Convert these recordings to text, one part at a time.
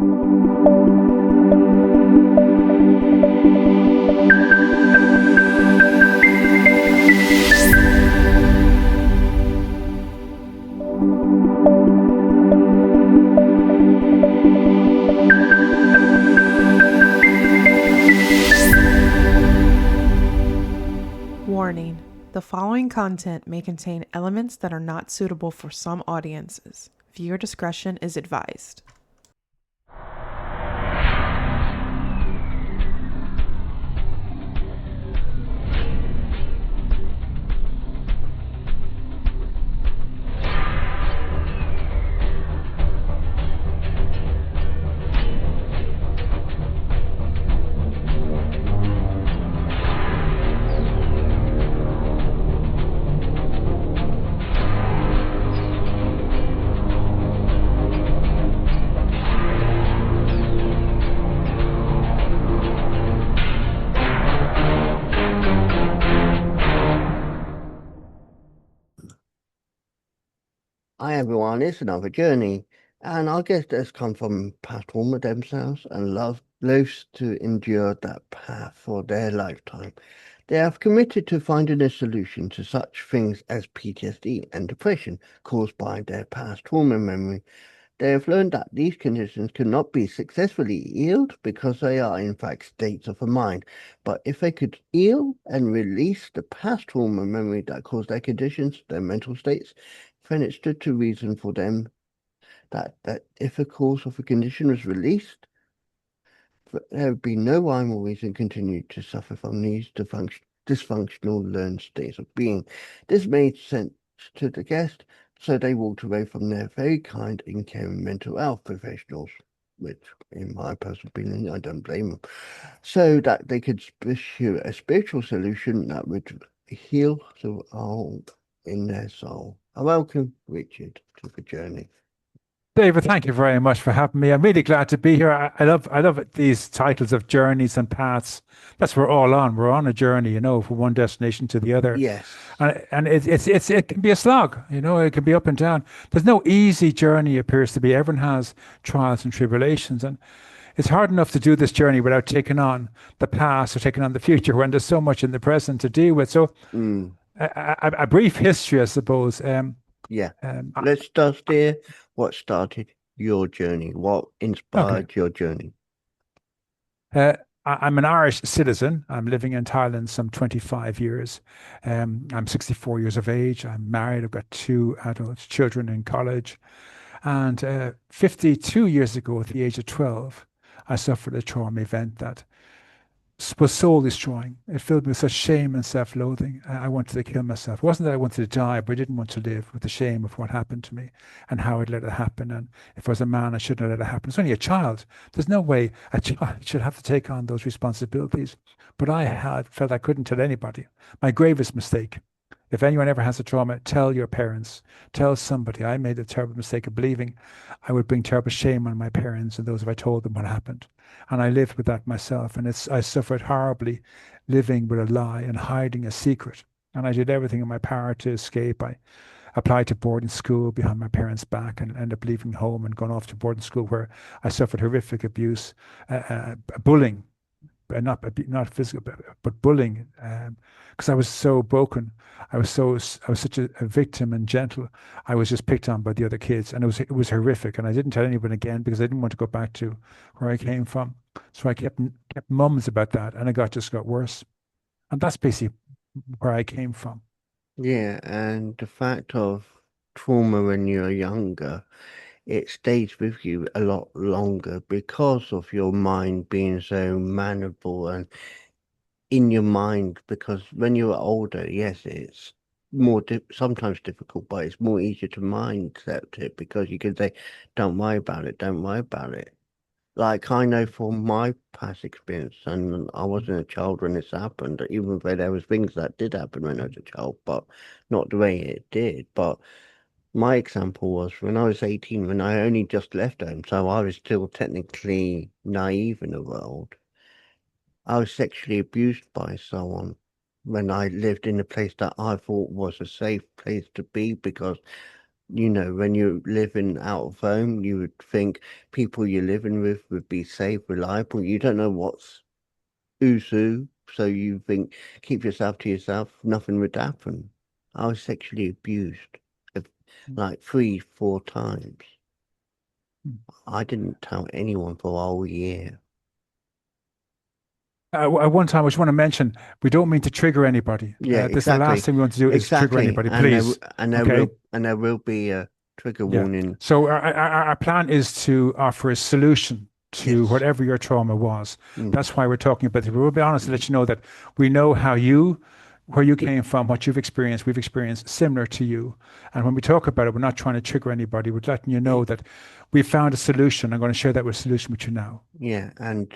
Warning: the following content may contain elements that are not suitable for some audiences. Viewer discretion is advised. Hi everyone, it's another journey, and our guest has come from past trauma themselves and loves to endure that path for their lifetime. They have committed to finding a solution to such things as PTSD and depression caused by their past trauma memory. They have learned that these conditions cannot be successfully healed because they are in fact states of the mind. But if they could heal and release the past trauma memory that caused their conditions, their mental states, then it stood to reason for them that if the cause of a condition was released, there would be no rhyme or reason continue to suffer from these dysfunctional learned states of being. This made sense to the guest, so they walked away from their very kind and caring mental health professionals, which, in my personal opinion, I don't blame them, so that they could pursue a spiritual solution that would heal the hole in their soul. I welcome Richard to the journey. David, thank you very much for having me. I'm really glad to be here. I love these titles of journeys and paths. That's what we're all on. We're on a journey, from one destination to the other. Yes. And it can be a slog, it can be up and down. There's no easy journey, appears to be. Everyone has trials and tribulations. And it's hard enough to do this journey without taking on the past or taking on the future when there's so much in the present to deal with. So a brief history, I suppose. Yeah. Let's start there. What started your journey? What inspired your journey? I'm an Irish citizen. I'm living in Thailand some 25 years. I'm 64 years of age. I'm married. I've got 2 adult children in college. And 52 years ago, at the age of 12, I suffered a trauma event that was soul destroying. It filled me with such shame and self-loathing. I wanted to kill myself. It wasn't that I wanted to die, but I didn't want to live with the shame of what happened to me and how I'd let it happen. And if I was a man, I shouldn't have let it happen. It's only a child. There's no way a child should have to take on those responsibilities. But I had felt I couldn't tell anybody. My gravest mistake. If anyone ever has a trauma, tell your parents, tell somebody. I made the terrible mistake of believing I would bring terrible shame on my parents and those if I told them what happened. And I lived with that myself. And I suffered horribly living with a lie and hiding a secret. And I did everything in my power to escape. I applied to boarding school behind my parents' back and ended up leaving home and going off to boarding school where I suffered horrific abuse, bullying, not physical, but bullying, because I was so broken. I was such a victim and gentle. I was just picked on by the other kids, and it was horrific. And I didn't tell anyone again because I didn't want to go back to where I came from. So I kept mums about that, and it just got worse. And that's basically where I came from. Yeah, and the fact of trauma when you're younger, it stays with you a lot longer because of your mind being so malleable and in your mind. Because when you're older, yes, it's more sometimes difficult, but it's more easier to mindset it because you can say, "Don't worry about it. Don't worry about it." Like I know from my past experience, and I wasn't a child when this happened, even though there was things that did happen when I was a child, but not the way it did. But my example was when I was 18, when I only just left home, so I was still technically naive in the world. I was sexually abused by someone when I lived in a place that I thought was a safe place to be because when you're living out of home, you would think people you're living with would be safe, reliable. You don't know who's who, so you think keep yourself to yourself, nothing would happen. I was sexually abused uh, like 3, 4 times. Mm. I didn't tell anyone for a whole year. At one time, I just want to mention, we don't mean to trigger anybody. Yeah, This the last exactly. thing we want to do is trigger Exactly. anybody, please. Okay. And there will be a trigger Yeah. warning. So our plan is to offer a solution to Yes. whatever your trauma was. Mm. That's why we're talking about it. We'll be honest and let you know that we know where you came from, what you've experienced, we've experienced similar to you. And when we talk about it, we're not trying to trigger anybody. We're letting you know that we found a solution. I'm going to share that solution with you now. Yeah, and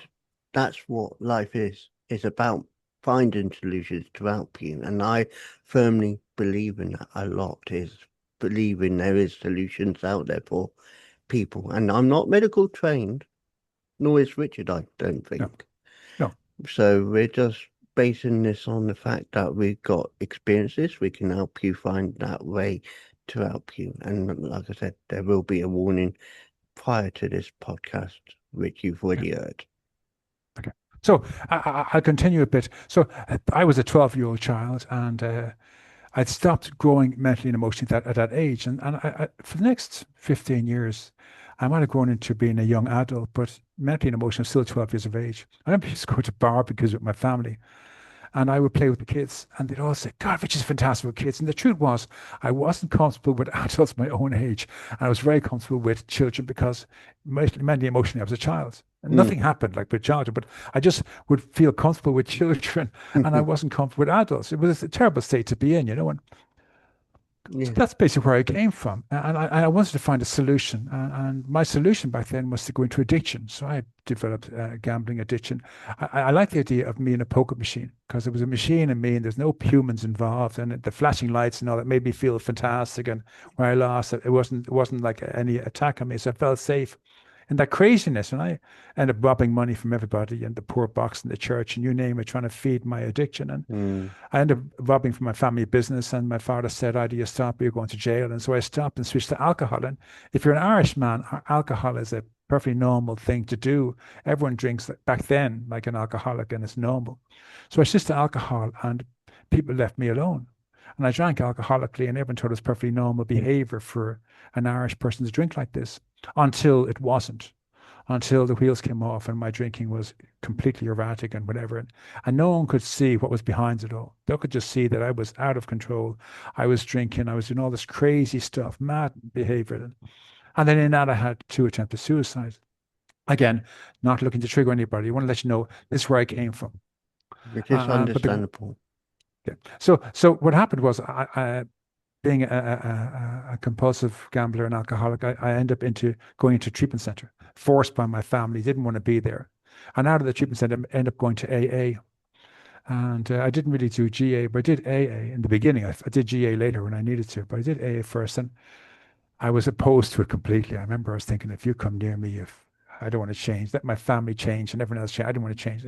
that's what life is. It's about finding solutions to help you. And I firmly believe in that a lot, is believing there is solutions out there for people. And I'm not medical trained, nor is Richard, I don't think. No. So we're just basing this on the fact that we've got experiences. We can help you find that way to help you. And like I said, there will be a warning prior to this podcast, which you've already heard. Okay. So I'll continue a bit. So I was a 12-year-old child, and I'd stopped growing mentally and emotionally at that age. And I, for the next 15 years, I might have grown into being a young adult, but mentally and emotionally, still 12 years of age. I remember I used to go to barbecues with my family, and I would play with the kids, and they'd all say, God, Rich is fantastic with kids. And the truth was, I wasn't comfortable with adults my own age, and I was very comfortable with children because mentally, emotionally, I was a child. And nothing happened like with childhood, but I just would feel comfortable with children, and I wasn't comfortable with adults. It was a terrible state to be in, and Yeah. so that's basically where I came from. And I wanted to find a solution. And my solution back then was to go into addiction. So I developed a gambling addiction. I like the idea of me in a poker machine because there was a machine in me and there's no humans involved. And the flashing lights and all that made me feel fantastic. And when I lost, it wasn't like any attack on me. So I felt safe. And that craziness, and I ended up robbing money from everybody and the poor box in the church and you name it, trying to feed my addiction. And I ended up robbing from my family business. And my father said, either you stop or you're going to jail. And so I stopped and switched to alcohol. And if you're an Irish man, alcohol is a perfectly normal thing to do. Everyone drinks back then like an alcoholic, and it's normal. So I switched to alcohol, and people left me alone. And I drank alcoholically, and everyone thought it was perfectly normal behavior for an Irish person to drink like this, until it wasn't, until the wheels came off and my drinking was completely erratic and whatever. And no one could see what was behind it all. They could just see that I was out of control. I was drinking, I was doing all this crazy stuff, mad behavior. And then in that, I had 2 attempted suicides. Again, not looking to trigger anybody. I want to let you know this is where I came from. Which is understandable. So what happened was, being a compulsive gambler and alcoholic, I ended up going into treatment center, forced by my family, didn't want to be there. And out of the treatment center, I ended up going to AA. And I didn't really do GA, but I did AA in the beginning. I did GA later when I needed to, but I did AA first. And I was opposed to it completely. I remember I was thinking, if you come near me, if I don't want to change, let my family change and everyone else change. I don't want to change.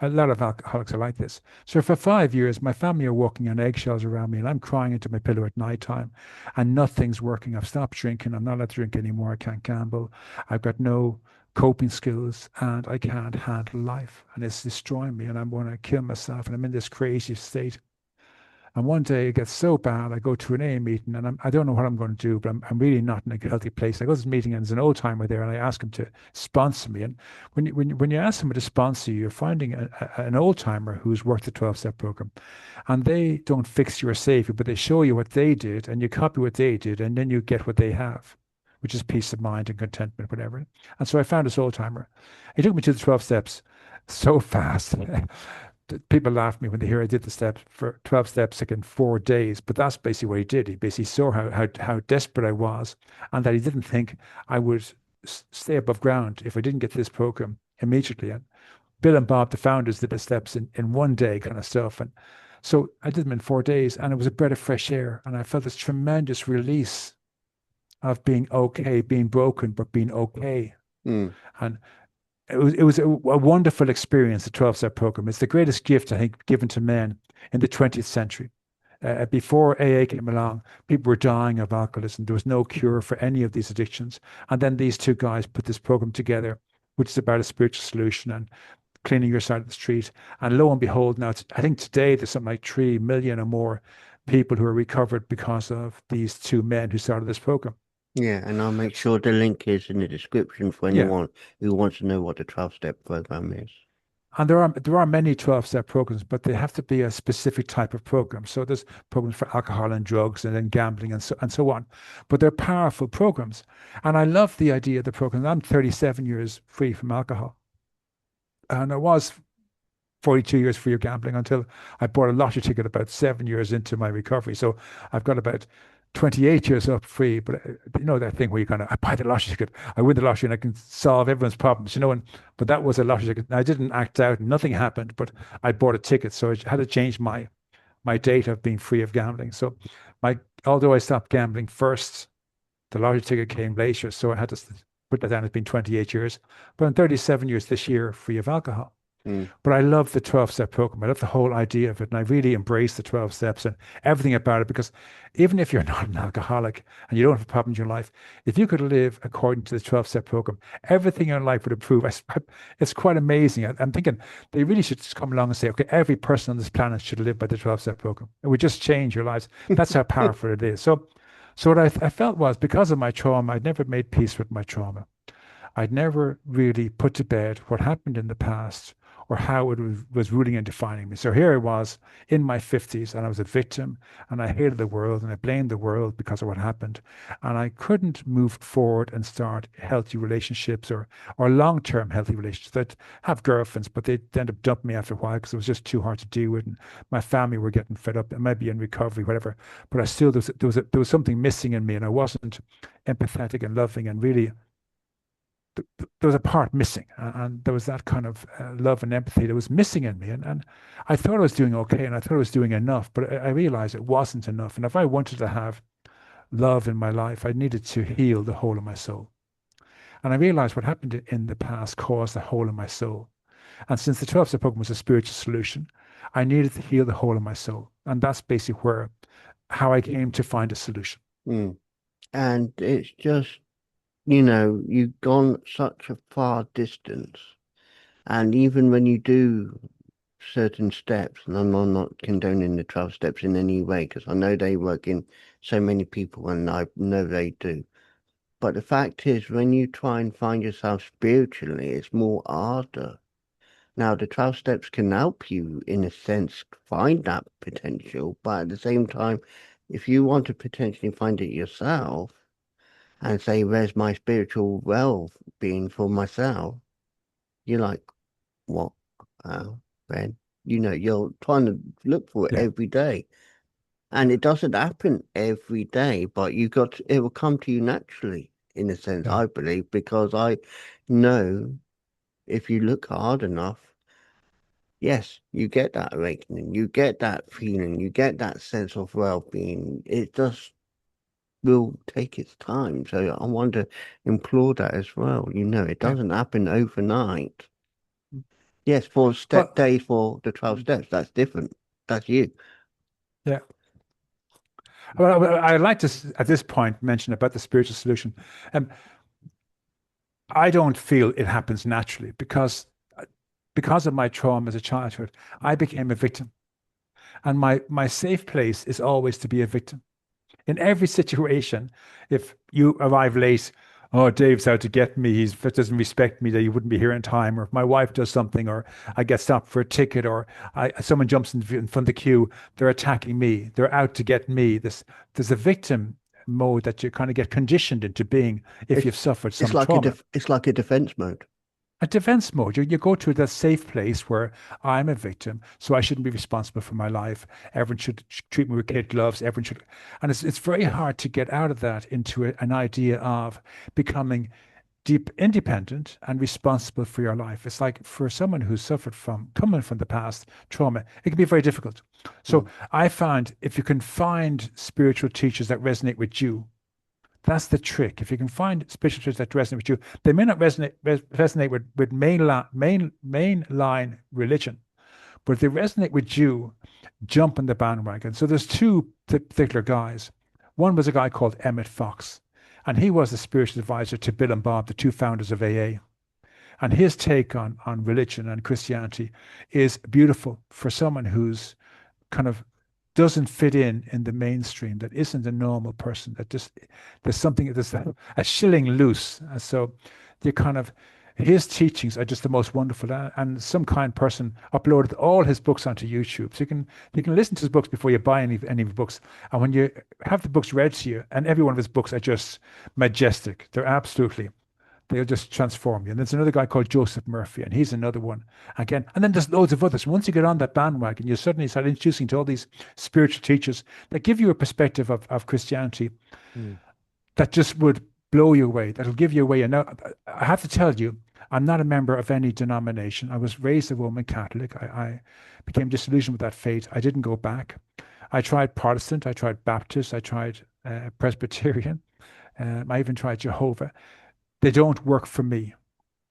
A lot of alcoholics are like this. So for 5 years, my family are walking on eggshells around me, and I'm crying into my pillow at night time, and nothing's working. I've stopped drinking. I'm not allowed to drink anymore. I can't gamble. I've got no coping skills, and I can't handle life, and it's destroying me, and I'm going to kill myself, and I'm in this crazy state. And one day it gets so bad, I go to an AA meeting, and I don't know what I'm going to do, but I'm really not in a healthy place. I go to this meeting, and there's an old timer there, and I ask him to sponsor me. And when you ask someone to sponsor you, you're finding an old timer who's worked the 12-step program, and they don't fix you or save you, but they show you what they did, and you copy what they did, and then you get what they have, which is peace of mind and contentment, whatever. And so I found this old timer. He took me to the 12 steps so fast. People laugh at me when they hear I did the steps for 12 steps like in 4 days, but that's basically what he did. He basically saw how desperate I was, and that he didn't think I would stay above ground if I didn't get to this program immediately. And Bill and Bob, the founders, did the steps in 1 day kind of stuff. And so I did them in 4 days, and it was a breath of fresh air. And I felt this tremendous release of being okay, being broken, but being okay. And it was a wonderful experience, the 12-step program. It's the greatest gift, I think, given to men in the 20th century. Before AA came along, people were dying of alcoholism. There was no cure for any of these addictions. And then these two guys put this program together, which is about a spiritual solution and cleaning your side of the street. And lo and behold, now I think today there's something like 3 million or more people who are recovered because of these two men who started this program. Yeah, and I'll make sure the link is in the description for Yeah. anyone who wants to know what the 12-step program is. And there are many 12-step programs, but they have to be a specific type of program. So there's programs for alcohol and drugs and then gambling and so on. But they're powerful programs. And I love the idea of the program. I'm 37 years free from alcohol. And I was 42 years free of gambling until I bought a lottery ticket about 7 years into my recovery. So I've got about 28 years up free. But you know that thing where you kind of, I buy the lottery ticket, I win the lottery, and I can solve everyone's problems, you know. But that was a lottery ticket. I didn't act out, nothing happened, but I bought a ticket, so I had to change my date of being free of gambling. So although I stopped gambling first, the lottery ticket came later, so I had to put that down as being 28 years. But I'm 37 years this year free of alcohol. But I love the 12-step program. I love the whole idea of it. And I really embrace the 12 steps and everything about it, because even if you're not an alcoholic and you don't have a problem in your life, if you could live according to the 12-step program, everything in your life would improve. It's quite amazing. I'm thinking they really should just come along and say, okay, every person on this planet should live by the 12-step program. It would just change your lives. That's how powerful it is. So what I felt was, because of my trauma, I'd never made peace with my trauma. I'd never really put to bed what happened in the past or how it was ruling and defining me. So here I was in my 50s, and I was a victim, and I hated the world, and I blamed the world because of what happened. And I couldn't move forward and start healthy relationships or long-term healthy relationships. I'd have girlfriends, but they'd end up dumping me after a while because it was just too hard to deal with. And my family were getting fed up. It might be in recovery, whatever. But I still, there was something missing in me, and I wasn't empathetic and loving, and really there was a part missing, and there was that kind of love and empathy that was missing in me, and I thought I was doing okay, and I thought I was doing enough, but I realized it wasn't enough. And if I wanted to have love in my life, I needed to heal the whole of my soul. And I realized what happened in the past caused the whole of my soul. And since the 12-step program was a spiritual solution, I needed to heal the whole of my soul, and that's basically how I came to find a solution. And it's just, you've gone such a far distance. And even when you do certain steps, and I'm not condoning the 12 steps in any way, because I know they work in so many people, and I know they do. But the fact is, when you try and find yourself spiritually, it's more harder. Now, the 12 steps can help you, in a sense, find that potential. But at the same time, if you want to potentially find it yourself, and say, where's my spiritual well-being for myself? You're like, what? When? You're trying to look for it every day. And it doesn't happen every day, but it will come to you naturally, in a sense, I believe, because I know if you look hard enough, yes, you get that awakening, you get that feeling, you get that sense of well-being. It just will take its time. So I want to implore that as well. It doesn't happen overnight. Yes, for days for the 12 steps, that's different. That's you. Yeah. Well, I'd like to, at this point, mention about the spiritual solution. I don't feel it happens naturally because of my trauma as a childhood, I became a victim. And my safe place is always to be a victim. In every situation, if you arrive late, oh, Dave's out to get me, he doesn't respect me, that he wouldn't be here in time, or if my wife does something, or I get stopped for a ticket, or someone jumps in front of the queue, they're attacking me, they're out to get me. There's a victim mode that you kind of get conditioned into being if you've suffered some trauma. It's like a defense mode. A defense mode. You go to that safe place where I'm a victim, so I shouldn't be responsible for my life. Everyone should treat me with kid gloves. Everyone should, and it's very hard to get out of that into an idea of becoming deep independent and responsible for your life. It's like for someone who's suffered from coming from the past trauma, it can be very difficult. So I found if you can find spiritual teachers that resonate with you, that's the trick. If you can find spiritual teachers that resonate with you, they may not resonate with mainline religion, but if they resonate with you, jump on the bandwagon. So there's two particular guys. One was a guy called Emmett Fox, and he was the spiritual advisor to Bill and Bob, the two founders of AA. And his take on religion and Christianity is beautiful for someone who's kind of doesn't fit in the mainstream, that isn't a normal person, that just there's something, there's a shilling loose. And so the kind of his teachings are just the most wonderful. And some kind person uploaded all his books onto YouTube. So you can listen to his books before you buy any of his books. And when you have the books read to you, and every one of his books are just majestic. They'll just transform you. And there's another guy called Joseph Murphy, and he's another one again. And then there's loads of others. Once you get on that bandwagon, you suddenly start introducing to all these spiritual teachers that give you a perspective of Christianity that just would blow you away, that'll give you away. And now, I have to tell you, I'm not a member of any denomination. I was raised a Roman Catholic. I became disillusioned with that faith. I didn't go back. I tried Protestant, I tried Baptist, I tried Presbyterian, I even tried Jehovah. They don't work for me.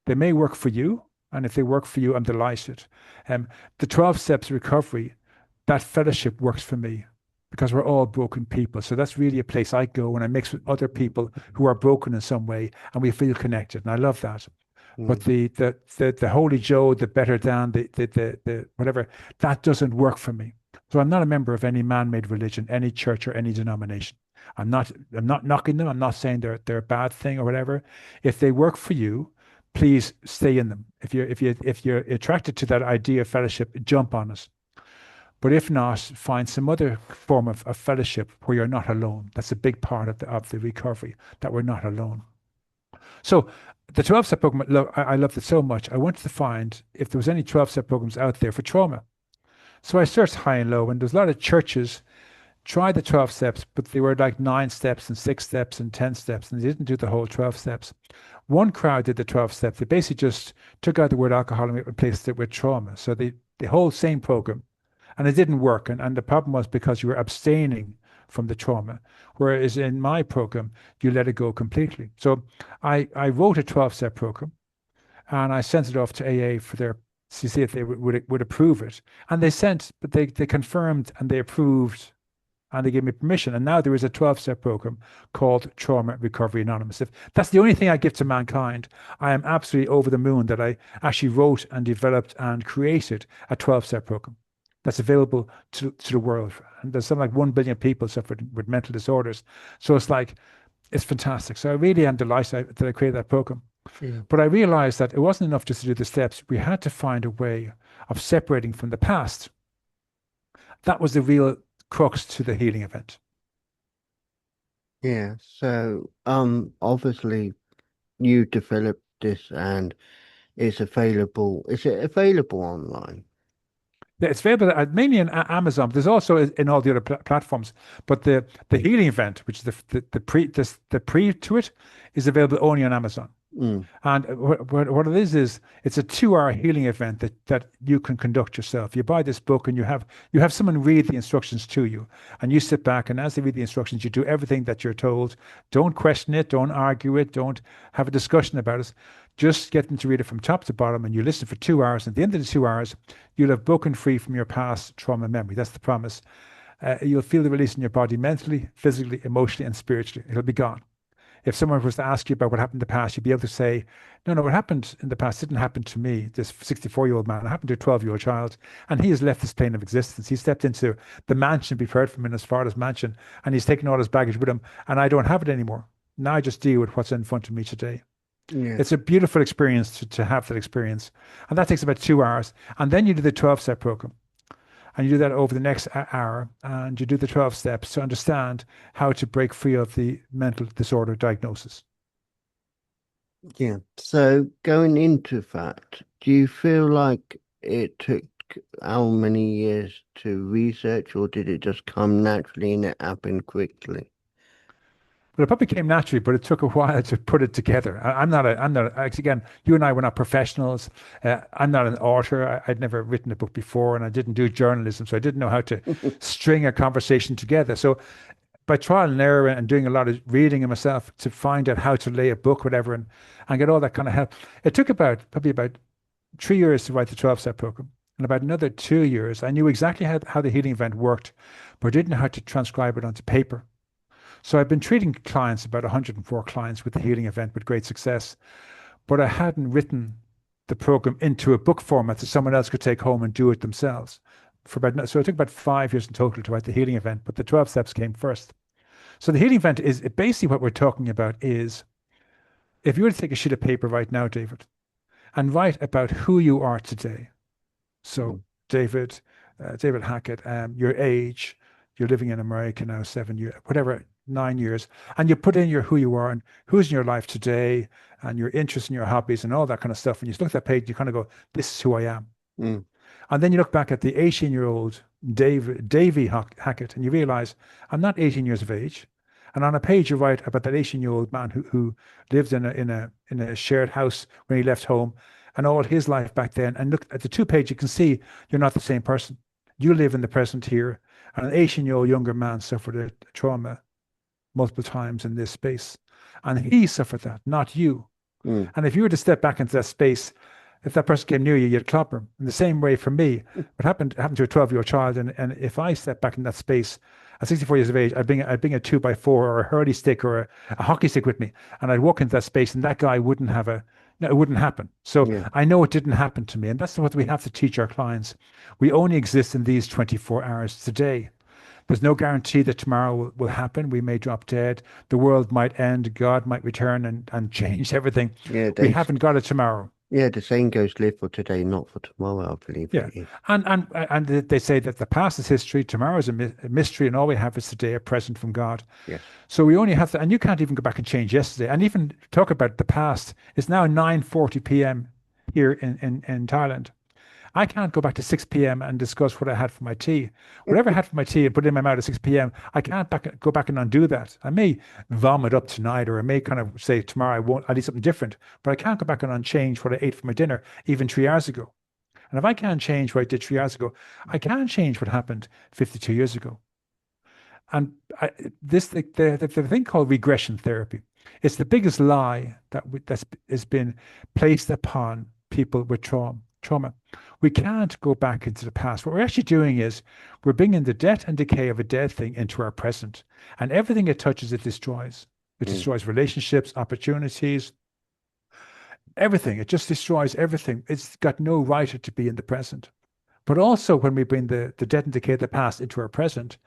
They may work for you, and if they work for you, I'm delighted. The 12 steps of recovery, that fellowship works for me because we're all broken people. So that's really a place I go when I mix with other people who are broken in some way, and we feel connected, and I love that. But the Holy Joe, the better than, the whatever, that doesn't work for me. So I'm not a member of any man-made religion, any church, or any denomination. I'm not knocking them. I'm not saying they're a bad thing or whatever. If they work for you, please stay in them. If you're attracted to that idea of fellowship, jump on it. But if not, find some other form of fellowship where you're not alone. That's a big part of the recovery, that we're not alone. So the 12-step program, look, I loved it so much. I wanted to find if there was any 12-step programs out there for trauma. So I searched high and low, and there's a lot of churches tried the 12 steps, but they were like 9 steps and 6 steps and 10 steps, and they didn't do the whole 12 steps. One crowd did the 12 steps. They basically just took out the word alcohol and replaced it with trauma. So the whole same program, and it didn't work. And the problem was because you were abstaining from the trauma, whereas in my program, you let it go completely. So I wrote a 12-step program, and I sent it off to AA for their to see if they would approve it. And they confirmed and they approved, and they gave me permission. And now there is a 12-step program called Trauma Recovery Anonymous. If that's the only thing I give to mankind, I am absolutely over the moon that I actually wrote and developed and created a 12-step program that's available to the world. And there's something like 1 billion people suffering with mental disorders. So it's fantastic. So I really am delighted that I created that program. Yeah. But I realized that it wasn't enough just to do the steps. We had to find a way of separating from the past. That was the real crux to the healing event. Yeah. So obviously you developed this and it's available. Is it available online? Yeah, it's available mainly on Amazon. There's also in all the other platforms. But the healing event, which is the pre to it, is available only on Amazon. And what it is it's a 2-hour healing event that you can conduct yourself. You buy this book and you have someone read the instructions to you, and you sit back, and as they read the instructions, you do everything that you're told. Don't question it, don't argue it, don't have a discussion about it. Just get them to read it from top to bottom, and you listen for 2 hours. At the end of the 2 hours, you'll have broken free from your past trauma memory. That's the promise. You'll feel the release in your body mentally, physically, emotionally, and spiritually. It'll be gone. If someone was to ask you about what happened in the past, you'd be able to say, no, what happened in the past didn't happen to me, this 64-year-old man. It happened to a 12-year-old child, and he has left this plane of existence. He stepped into the mansion we've heard from in his father's mansion, and he's taken all his baggage with him, and I don't have it anymore. Now I just deal with what's in front of me today. Yeah. It's a beautiful experience to have that experience. And that takes about 2 hours. And then you do the 12-step program. And you do that over the next hour, and you do the 12 steps to understand how to break free of the mental disorder diagnosis. Yeah. So going into that, do you feel like it took how many years to research, or did it just come naturally and it happened quickly? Well, it probably came naturally, but it took a while to put it together. Again, you and I were not professionals. I'm not an author. I'd never written a book before, and I didn't do journalism, so I didn't know how to string a conversation together. So by trial and error and doing a lot of reading of myself to find out how to lay a book, whatever, and get all that kind of help, it took probably about 3 years to write the 12-step program. In about another 2 years, I knew exactly how the healing event worked, but didn't know how to transcribe it onto paper. So I've been treating clients, about 104 clients with the healing event with great success, but I hadn't written the program into a book format so someone else could take home and do it themselves. So it took about 5 years in total to write the healing event, but the 12 steps came first. So the healing event is basically what we're talking about is if you were to take a sheet of paper right now, David, and write about who you are today. So Mm. David Hackett, your age, you're living in America now 7 years, whatever, 9 years, and you put in your who you are and who's in your life today and your interests and your hobbies and all that kind of stuff. And you look at that page, you kind of go, this is who I am. Mm. And then you look back at the 18-year-old Davy Hackett and you realize I'm not 18 years of age. And on a page you write about that 18-year-old man who lived in a shared house when he left home and all his life back then. And look at the 2 page, you can see you're not the same person. You live in the present here. And an 18-year-old younger man suffered a trauma multiple times in this space. And he suffered that, not you. Mm. And if you were to step back into that space, if that person came near you, you'd clobber them. In the same way for me, what happened to a 12-year-old child. And if I step back in that space at 64 years of age, I'd bring a 2x4 or a hurley stick or a hockey stick with me. And I'd walk into that space and that guy wouldn't have no, it wouldn't happen. So Yeah. I know it didn't happen to me. And that's what we have to teach our clients. We only exist in these 24 hours today. There's no guarantee that tomorrow will happen. We may drop dead. The world might end. God might return and change everything. Yeah, We haven't got it tomorrow. yeah, the saying goes, live for today, not for tomorrow, I believe Yeah. it is. And they say that the past is history, tomorrow is a mystery, and all we have is today, a present from God. Yes. So we only have to, and you can't even go back and change yesterday. And even talk about the past. It's now 9:40 p.m. here in Thailand. I can't go back to 6 p.m. and discuss what I had for my tea. Whatever I had for my tea and put it in my mouth at 6 p.m., I can't go back and undo that. I may vomit up tonight, or I may kind of say tomorrow I'll eat something different, but I can't go back and unchange what I ate for my dinner even 3 hours ago. And if I can't change what I did 3 hours ago, I can't change what happened 52 years ago. And the thing called regression therapy, it's the biggest lie that's has been placed upon people with trauma. We can't go back into the past. What we're actually doing is we're bringing the death and decay of a dead thing into our present. And everything it touches, it destroys. It destroys relationships, opportunities, everything. It just destroys everything. It's got no right to be in the present. But also when we bring the death and decay of the past into our present,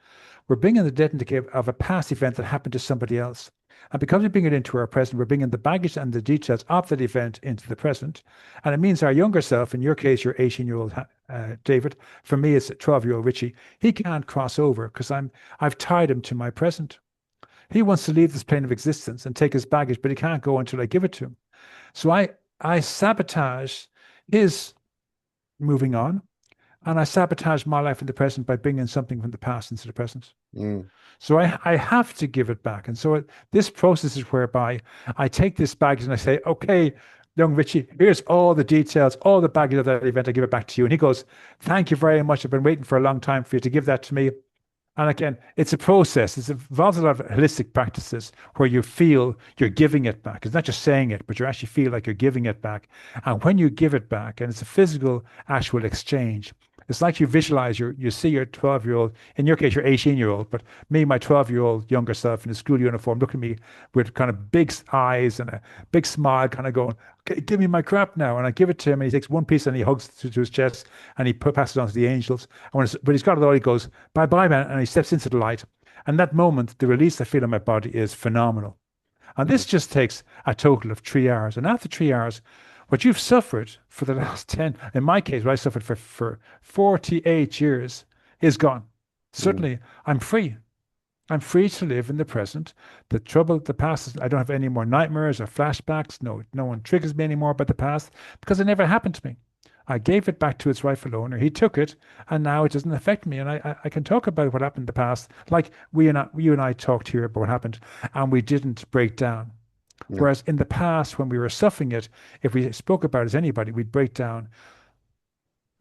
we're bringing the death and decay of a past event that happened to somebody else. And because we bring it into our present, we're bringing the baggage and the details of that event into the present. And it means our younger self, in your case, your 18-year-old David, for me, it's 12-year-old Richie, he can't cross over because I've tied him to my present. He wants to leave this plane of existence and take his baggage, but he can't go until I give it to him. So I sabotage his moving on, and I sabotage my life in the present by bringing something from the past into the present. So I have to give it back. And so this process is whereby I take this baggage and I say, okay, young Richie, here's all the details, all the baggage of that event. I give it back to you. And he goes, thank you very much. I've been waiting for a long time for you to give that to me. And again, it's a process. It involves a lot of holistic practices where you feel you're giving it back. It's not just saying it, but you actually feel like you're giving it back. And when you give it back, and it's a physical, actual exchange, it's like you visualize you see your 12-year-old, in your case, your 18-year-old, but me, my 12-year-old younger self in a school uniform, looking at me with kind of big eyes and a big smile, kind of going, okay, give me my crap now. And I give it to him, and he takes one piece and he hugs it to his chest and he passes it on to the angels. And but he's got it all, he goes, bye bye, man. And he steps into the light. And that moment, the release I feel in my body is phenomenal. And this just takes a total of 3 hours. And after 3 hours, what you've suffered for the last 10, in my case, what I suffered for 48 years is gone. Suddenly, I'm free. I'm free to live in the present. The trouble, the past, I don't have any more nightmares or flashbacks. No one triggers me anymore about the past because it never happened to me. I gave it back to its rightful owner. He took it, and now it doesn't affect me. And I can talk about what happened in the past, like you and I talked here about what happened, and we didn't break down. No. Whereas in the past, when we were suffering it, if we spoke about it as anybody, we'd break down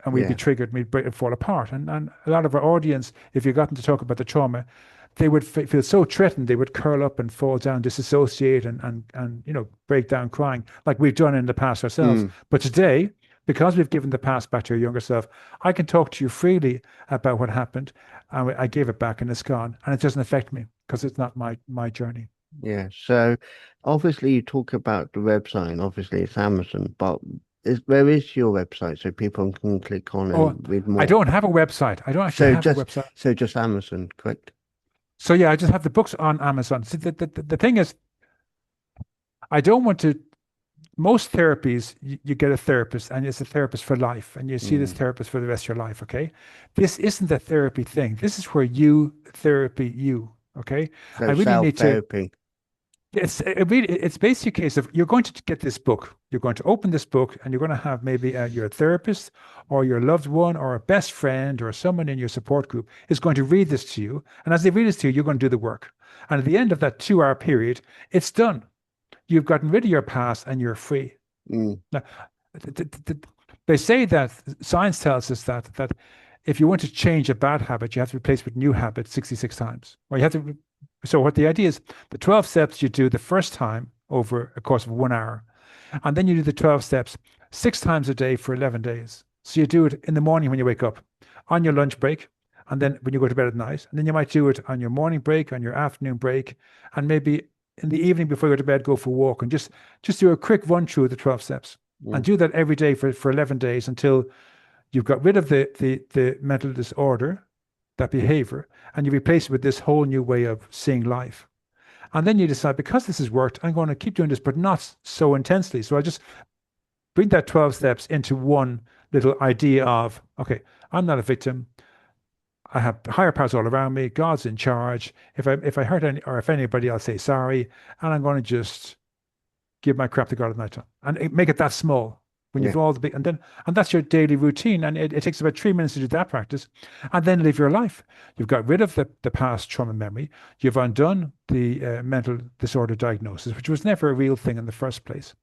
and we'd be triggered, and we'd break and fall apart. And a lot of our audience, if you got them to talk about the trauma, they would feel so threatened, they would curl up and fall down, disassociate, and break down crying, like we've done in the past ourselves. But today, Because we've given the past back to your younger self, I can talk to you freely about what happened. And I gave it back and it's gone. And it doesn't affect me because it's not my journey. Yeah. So obviously you talk about the website, and obviously it's Amazon, but where is your website so people can click on Oh, and read I more? don't have a website. I don't actually So have a just website. so just Amazon, correct? So yeah, I just have the books on Amazon. See, the thing is, I don't want to. Most therapies, you get a therapist and it's a therapist for life, and you see this Mm. therapist for the rest of your life. Okay. This isn't a therapy thing. This is where you therapy you. Okay. I So really need to. self-therapy. It's basically a case of you're going to get this book. You're going to open this book and you're going to have maybe your therapist or your loved one or a best friend or someone in your support group is going to read this to you. And as they read this to you, you're going to do the work. And at the end of that 2 hour period, it's done. You've gotten rid of your past and you're free. Mm. Now, they say that science tells us that if you want to change a bad habit, you have to replace it with new habits 66 times. Or you have to. So what the idea is, the 12 steps you do the first time over a course of 1 hour, and then you do the 12 steps 6 times a day for 11 days. So you do it in the morning when you wake up, on your lunch break, and then when you go to bed at night. And then you might do it on your morning break, on your afternoon break, and maybe in the evening before you go to bed, go for a walk and just do a quick run through of the 12 steps. And Mm. do that every day for 11 days until you've got rid of the mental disorder, that behavior, and you replace it with this whole new way of seeing life. And then you decide, because this has worked, I'm going to keep doing this, but not so intensely. So I just bring that 12 steps into one little idea of, okay, I'm not a victim. I have higher powers all around me. God's in charge. If I hurt any, or if anybody, I'll say sorry, and I'm going to just give my crap to God at night time and make it that small. When Yeah. you've all the big, and that's your daily routine, and it takes about 3 minutes to do that practice, and then live your life. You've got rid of the past trauma memory. You've undone the mental disorder diagnosis, which was never a real thing in the first place,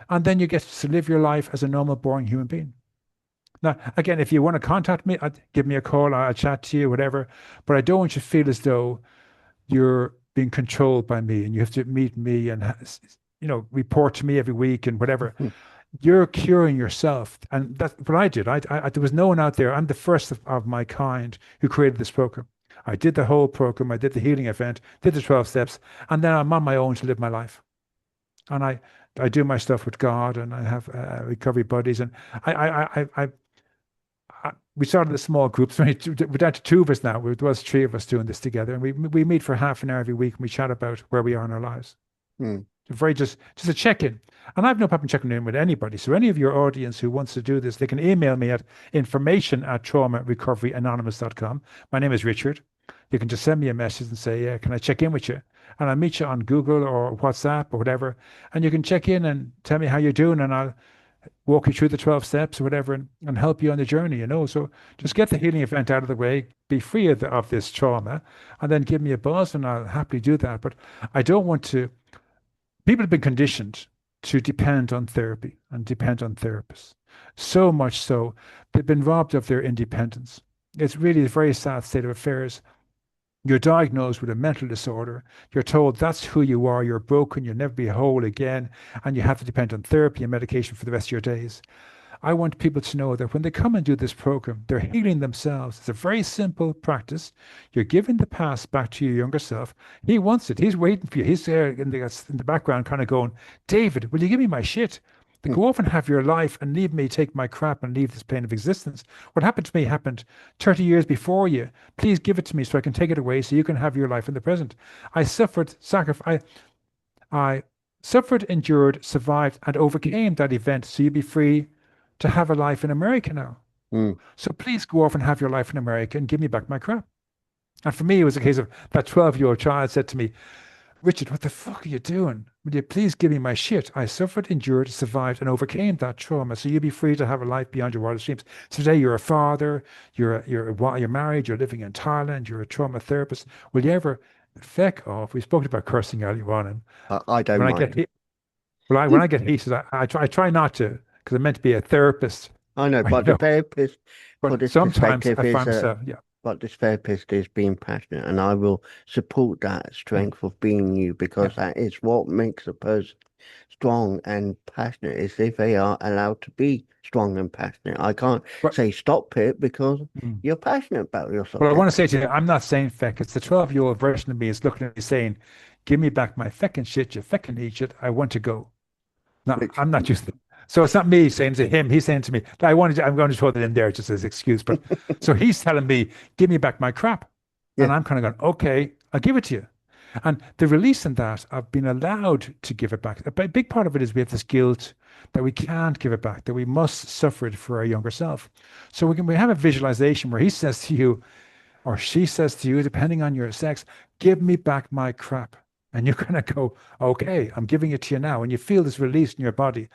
and then you get to live your life as a normal, boring human being. Now, again, if you want to contact me, give me a call. I'll chat to you, whatever. But I don't want you to feel as though you're being controlled by me and you have to meet me and report to me every week and whatever. Mm. You're curing yourself, and that's what I did. There was no one out there. I'm the first of my kind who created this program. I did the whole program. I did the healing event, did the 12 steps, and then I'm on my own to live my life. And I do my stuff with God, and I have recovery buddies, and we started a small group. So we're down to 2 of us now. There was 3 of us doing this together, and we meet for half an hour every week, and we chat about where we are in our lives. Mm. Very just a check-in. And I have no problem checking in with anybody. So any of your audience who wants to do this, they can email me at information@traumarecoveryanonymous.com. My name is Richard. You can just send me a message and say, yeah, can I check in with you? And I'll meet you on Google or WhatsApp or whatever. And you can check in and tell me how you're doing, and I'll walk you through the 12 steps or whatever, and help you on the journey, So just get the healing event out of the way, be free of this trauma, and then give me a buzz and I'll happily do that. But I don't want to. People have been conditioned to depend on therapy and depend on therapists. So much so, they've been robbed of their independence. It's really a very sad state of affairs. You're diagnosed with a mental disorder. You're told that's who you are. You're broken. You'll never be whole again. And you have to depend on therapy and medication for the rest of your days. I want people to know that when they come and do this program, they're healing themselves. It's a very simple practice. You're giving the past back to your younger self. He wants it. He's waiting for you. He's there in the background, kind of going, David, will you give me my shit? To Mm. go off and have your life and leave me take my crap and leave this plane of existence. What happened to me happened 30 years before you. Please give it to me so I can take it away so you can have your life in the present. I suffered, I suffered, endured, survived, and overcame that event so you'd be free to have a life in America now. Mm. So please go off and have your life in America and give me back my crap. And for me, it was a case of that 12-year-old child said to me, Richard, what the fuck are you doing? Will you please give me my shit? I suffered, endured, survived, and overcame that trauma. So you'll be free to have a life beyond your wildest dreams. So today you're a father, you're married, you're living in Thailand, you're a trauma therapist. Will you ever feck off? We spoke about cursing earlier on, and I don't when I mind. get hit, when I get heated, I try not to because I'm meant to be a therapist. I know, I but the know, therapist for but this sometimes perspective I is find myself, yeah, but this therapist is being passionate, and I will support that mm, strength of being you yeah. because that is what makes a person. strong and passionate is if they are allowed to be strong and passionate. I can't But say stop it because mm. you're passionate about your But I want to subject. say to you, I'm not saying feck. It's the 12-year-old version of me is looking at me saying, "Give me back my feckin' shit, you feckin' idiot. I want to go." No, Which, I'm not used to. So it's not me saying to him. He's saying to me, I'm going to throw that in there just as excuse. But so he's telling me, "Give me back my crap," yeah, and I'm kind of going, "Okay, I'll give it to you." And the release in that of being allowed to give it back, a big part of it is we have this guilt that we can't give it back, that we must suffer it for our younger self. So we have a visualization where he says to you, or she says to you, depending on your sex, "Give me back my crap." And you're going to go, "Okay, I'm giving it to you now." And you feel this release in your body.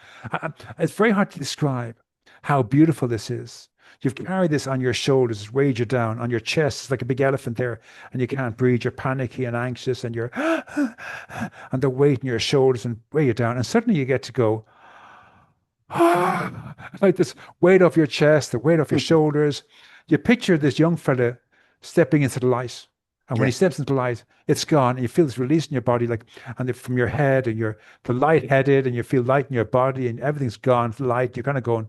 It's very hard to describe how beautiful this is. You've carried this on your shoulders, it's weighed you down, on your chest, it's like a big elephant there, and you can't breathe. You're panicky and anxious, and you're, and the weight in your shoulders and weigh you down. And suddenly you get to go, like this weight off your chest, the weight off your shoulders. You picture this young fella stepping into the light. And when yeah, he steps into the light, it's gone. And you feel this release in your body, like, and from your head, and you're the light-headed, and you feel light in your body, and everything's gone, light. You're kind of going,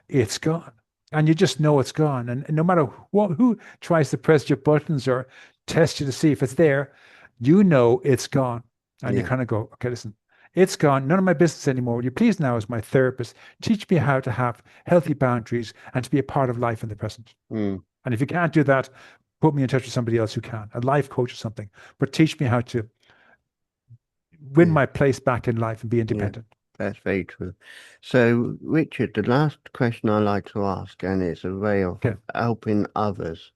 it's gone. And you just know it's gone. And no matter who tries to press your buttons or test you to see if it's there, you know it's gone. And you yeah, kind of go, "Okay, listen, it's gone. None of my business anymore. Will you please now, as my therapist, teach me how to have healthy boundaries and to be a part of life in the present? mm, And if you can't do that, put me in touch with somebody else who can, a life coach or something. But teach me how to win yeah, my place back in life and be yeah. independent." That's very true. So, Richard, the last question I like to ask, and it's a way of Okay. helping others.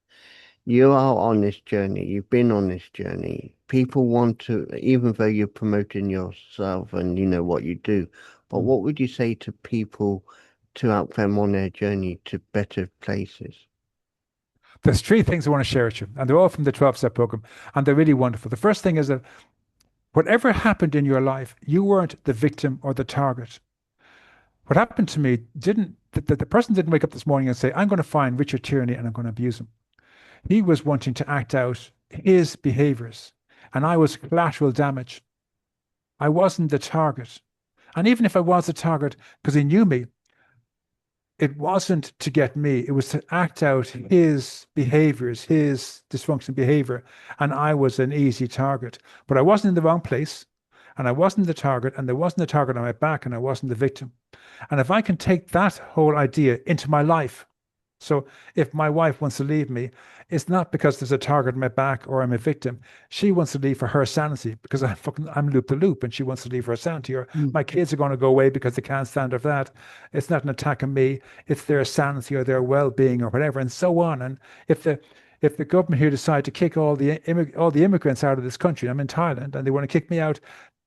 You are on this journey. You've been on this journey. People want to, even though you're promoting yourself and you know what you do, but Mm. what would you say to people to help them on their journey to better places? There's three things I want to share with you, and they're all from the 12-step program, and they're really wonderful. The first thing is that whatever happened in your life, you weren't the victim or the target. What happened to me didn't, the person didn't wake up this morning and say, "I'm going to find Richard Tierney and I'm going to abuse him." He was wanting to act out his behaviors, and I was collateral damage. I wasn't the target. And even if I was the target, because he knew me, it wasn't to get me. It was to act out his behaviors, his dysfunctional behavior. And I was an easy target. But I wasn't in the wrong place. And I wasn't the target. And there wasn't a target on my back. And I wasn't the victim. And if I can take that whole idea into my life, so if my wife wants to leave me, it's not because there's a target on my back or I'm a victim. She wants to leave for her sanity because I'm loop the loop and she wants to leave for her sanity. Or Mm, my kids are going to go away because they can't stand of that. It's not an attack on me. It's their sanity or their well-being or whatever, and so on. And if the government here decide to kick all the immigrants out of this country, I'm in Thailand, and they want to kick me out,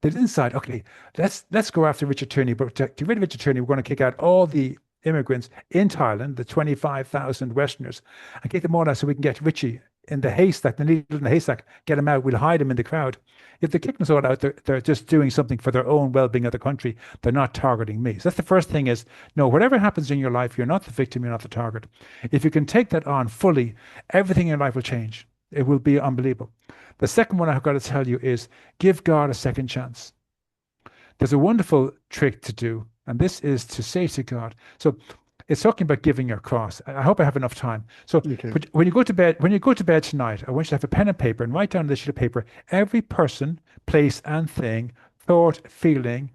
they didn't decide, "Okay, let's go after Richard Tierney, but to get rid of Richard Tierney, we're going to kick out all the immigrants in Thailand, the 25,000 Westerners, and kick them all out so we can get Richie in the haystack, the needle in the haystack, get him out. We'll hide him in the crowd." If they're kicking us all out, they're just doing something for their own well-being of the country. They're not targeting me. So that's the first thing is, no, whatever happens in your life, you're not the victim, you're not the target. If you can take that on fully, everything in your life will change. It will be unbelievable. The second one I've got to tell you is give God a second chance. There's a wonderful trick to do, and this is to say to God. So it's talking about giving your cross. I hope I have enough time. So you too. but when you go to bed tonight, I want you to have a pen and paper and write down on this sheet of paper every person, place, and thing, thought, feeling,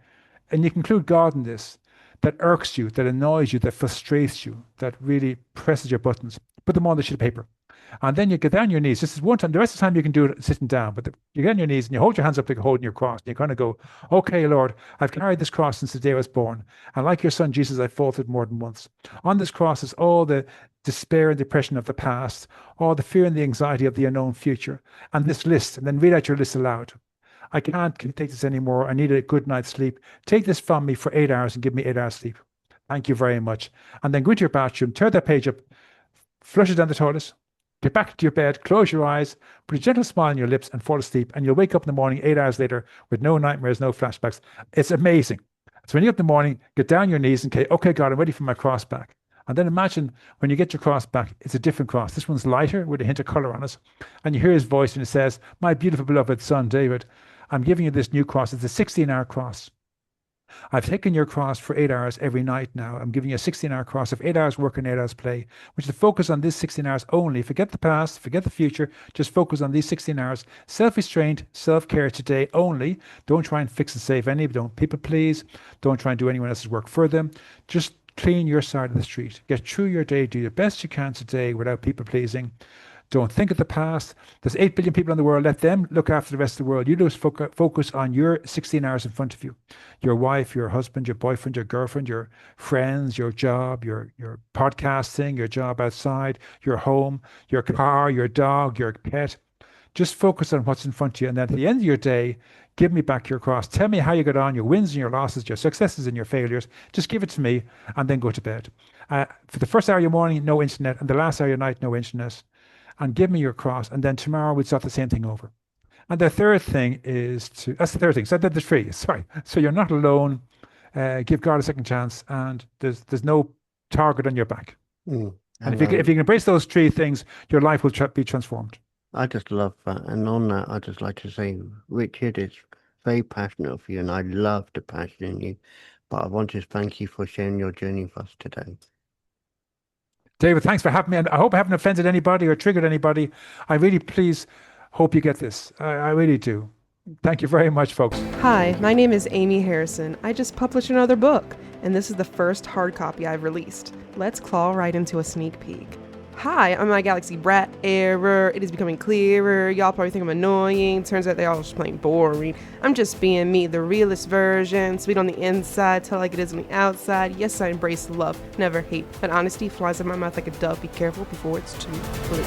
and you can include God in this, that irks you, that annoys you, that frustrates you, that really presses your buttons. Put them on the sheet of paper. And then you get down on your knees. This is one time. The rest of the time you can do it sitting down, but you get on your knees and you hold your hands up like you're holding your cross. And you kind of go, "Okay, Lord, I've carried this cross since the day I was born. And like your son Jesus, I faltered more than once. On this cross is all the despair and depression of the past, all the fear and the anxiety of the unknown future. And this list, and then read out your list aloud. I can't take this anymore. I need a good night's sleep. Take this from me for 8 hours and give me 8 hours sleep. Thank you very much." And then go into your bathroom, tear that page up, flush it down the toilet, get back to your bed, close your eyes, put a gentle smile on your lips, and fall asleep. And you'll wake up in the morning 8 hours later with no nightmares, no flashbacks. It's amazing. So when you get up in the morning, get down on your knees and say, "Okay, God, I'm ready for my cross back." And then imagine when you get your cross back, it's a different cross. This one's lighter with a hint of color on it. And you hear his voice and it says, "My beautiful beloved son, David, I'm giving you this new cross. It's a 16-hour cross. I've taken your cross for 8 hours every night now. I'm giving you a 16-hour cross of 8 hours work and 8 hours play, which is to focus on these 16 hours only. Forget the past, forget the future, just focus on these 16 hours. Self-restraint, self-care today only. Don't try and fix and save any, don't people please. Don't try and do anyone else's work for them. Just clean your side of the street. Get through your day, do the best you can today without people pleasing. Don't think of the past. There's 8 billion people in the world. Let them look after the rest of the world. You just focus on your 16 hours in front of you. Your wife, your husband, your boyfriend, your girlfriend, your friends, your job, your podcasting, your job outside, your home, your car, your dog, your pet. Just focus on what's in front of you. And then at the end of your day, give me back your cross. Tell me how you got on, your wins and your losses, your successes and your failures. Just give it to me and then go to bed. For the first hour of your morning, no internet. And the last hour of your night, no internet. And give me your cross. And then tomorrow we'll start the same thing over. And the third thing is that's the third thing. So I did the three. Sorry. So you're not alone. Give God a second chance. And there's no target on your back. And if you can embrace those three things, your life will be transformed. I just love that. And on that, I'd just like to say, Richard is very passionate for you, and I love the passion in you. But I want to thank you for sharing your journey with us today. David, thanks for having me. And I hope I haven't offended anybody or triggered anybody. I really hope you get this. I really do. Thank you very much, folks. Hi, my name is Amy Harrison. I just published another book, and this is the first hard copy I've released. Let's claw right into a sneak peek. Hi, I'm my Galaxy Brat. Error. It is becoming clearer. Y'all probably think I'm annoying. Turns out they all just plain boring. I'm just being me, the realest version. Sweet on the inside, tell like it is on the outside. Yes, I embrace love, never hate. But honesty flies in my mouth like a dove. Be careful before it's too late.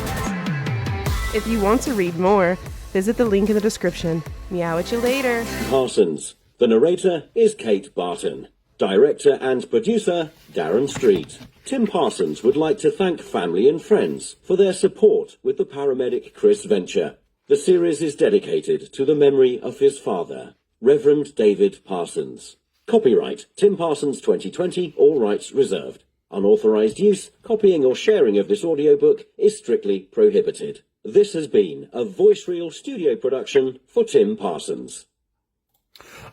If you want to read more, visit the link in the description. Meow at you later. Parsons. The narrator is Kate Barton. Director and producer, Darren Street. Tim Parsons would like to thank family and friends for their support with the paramedic Chris venture. The series is dedicated to the memory of his father, Reverend David Parsons. Copyright Tim Parsons 2020, all rights reserved. Unauthorized use, copying or sharing of this audiobook is strictly prohibited. This has been a Voice Reel studio production for Tim Parsons.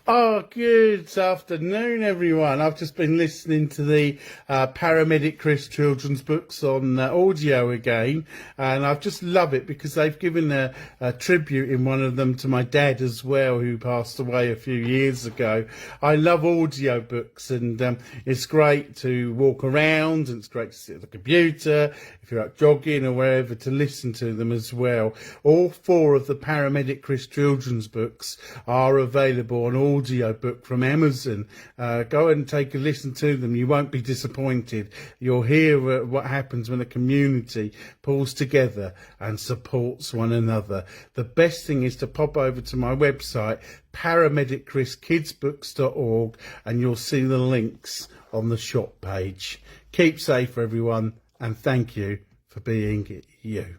Oh, good afternoon, everyone. I've just been listening to the Paramedic Chris children's books on audio again, and I just love it because they've given a tribute in one of them to my dad as well, who passed away a few years ago. I love audio books, and it's great to walk around, and it's great to sit at the computer, if you're out jogging or wherever, to listen to them as well. All 4 of the Paramedic Chris children's books are available on audio book from Amazon. Go and take a listen to them. You won't be disappointed. You'll hear what happens when a community pulls together and supports one another. The best thing is to pop over to my website, paramedicchriskidsbooks.org, and you'll see the links on the shop page. Keep safe, everyone, and thank you for being you.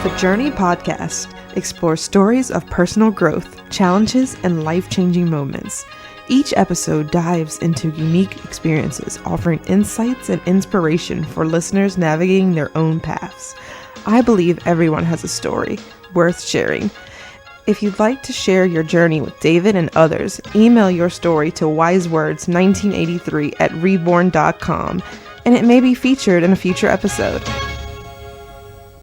The Journey podcast explores stories of personal growth, challenges, and life-changing moments. Each episode dives into unique experiences, offering insights and inspiration for listeners navigating their own paths. I believe everyone has a story worth sharing. If you'd like to share your journey with David and others, email your story to wisewords1983@reborn.com, and it may be featured in a future episode.